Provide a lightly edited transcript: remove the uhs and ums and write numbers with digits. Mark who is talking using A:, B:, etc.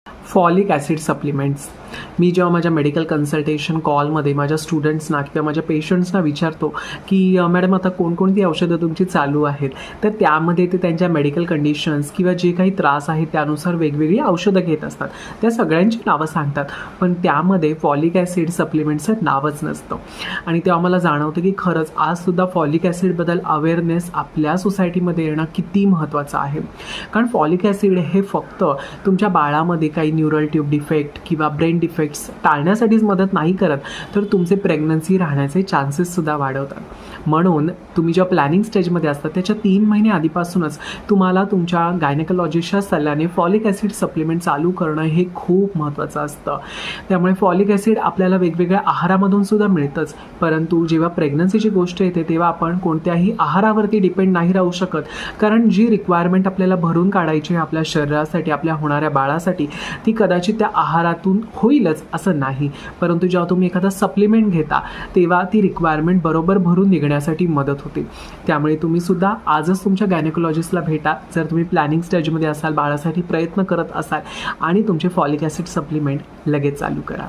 A: Folic acid supplements. मी जेव्हा माझ्या medical consultation कॉलमध्ये माझ्या स्टुडंट्सना किंवा माझ्या पेशंट्सना विचारतो की मॅडम आता कोणकोणती औषधं तुमची चालू आहेत, तर त्यामध्ये ते त्यांच्या मेडिकल कंडिशन्स किंवा जे काही त्रास आहेत त्यानुसार वेगवेगळी औषधं घेत असतात. त्या सगळ्यांची नावं सांगतात, पण त्यामध्ये फॉलिक ॲसिड सप्लिमेंट्सचं नावच नसतं. आणि तेव्हा मला जाणवतं की खरंच आजसुद्धा फॉलिक ॲसिडबद्दल अवेअरनेस आपल्या सोसायटीमध्ये येणं किती महत्त्वाचं आहे. कारण फॉलिक ॲसिड हे फक्त तुमच्या बाळामध्ये काही न्यूरल ट्यूब डिफेक्ट किंवा ब्रेन डिफेक्ट्स टाळण्यासाठीच मदत नाही करत, तर तुमचे प्रेग्नन्सी राहण्याचे चान्सेससुद्धा वाढवतात. म्हणून तुम्ही जेव्हा प्लॅनिंग स्टेजमध्ये असता त्याच्या 3 महिने आधीपासूनच तुम्हाला तुमच्या गायनेकोलॉजिस्टच्या सल्ल्याने फॉलिक ॲसिड सप्लिमेंट चालू करणं हे खूप महत्त्वाचं असतं. त्यामुळे फॉलिक ॲसिड आपल्याला वेगवेगळ्या आहारामधून सुद्धा मिळतंच, परंतु जेव्हा प्रेग्नन्सीची गोष्ट येते तेव्हा आपण कोणत्याही आहारावरती डिपेंड नाही राहू शकत. कारण जी रिक्वायरमेंट आपल्याला भरून काढायची आहे आपल्या शरीरासाठी, आपल्या होणाऱ्या बाळासाठी, ती कदाचित त्या आहारातून होईलच असं नाही, परंतु जेव्हा तुम्ही एखादा सप्लिमेंट घेता तेव्हा ती रिक्वायरमेंट बरोबर भरून निघण्यासाठी मदत होते. त्यामुळे तुम्ही सुद्धा आजच तुमच्या गायनेकोलॉजिस्टला भेटा जर तुम्ही प्लॅनिंग स्टेजमध्ये असाल, बाळासाठी प्रयत्न करत असाल, आणि तुमचे फॉलिक ॲसिड सप्लिमेंट लगेच चालू करा.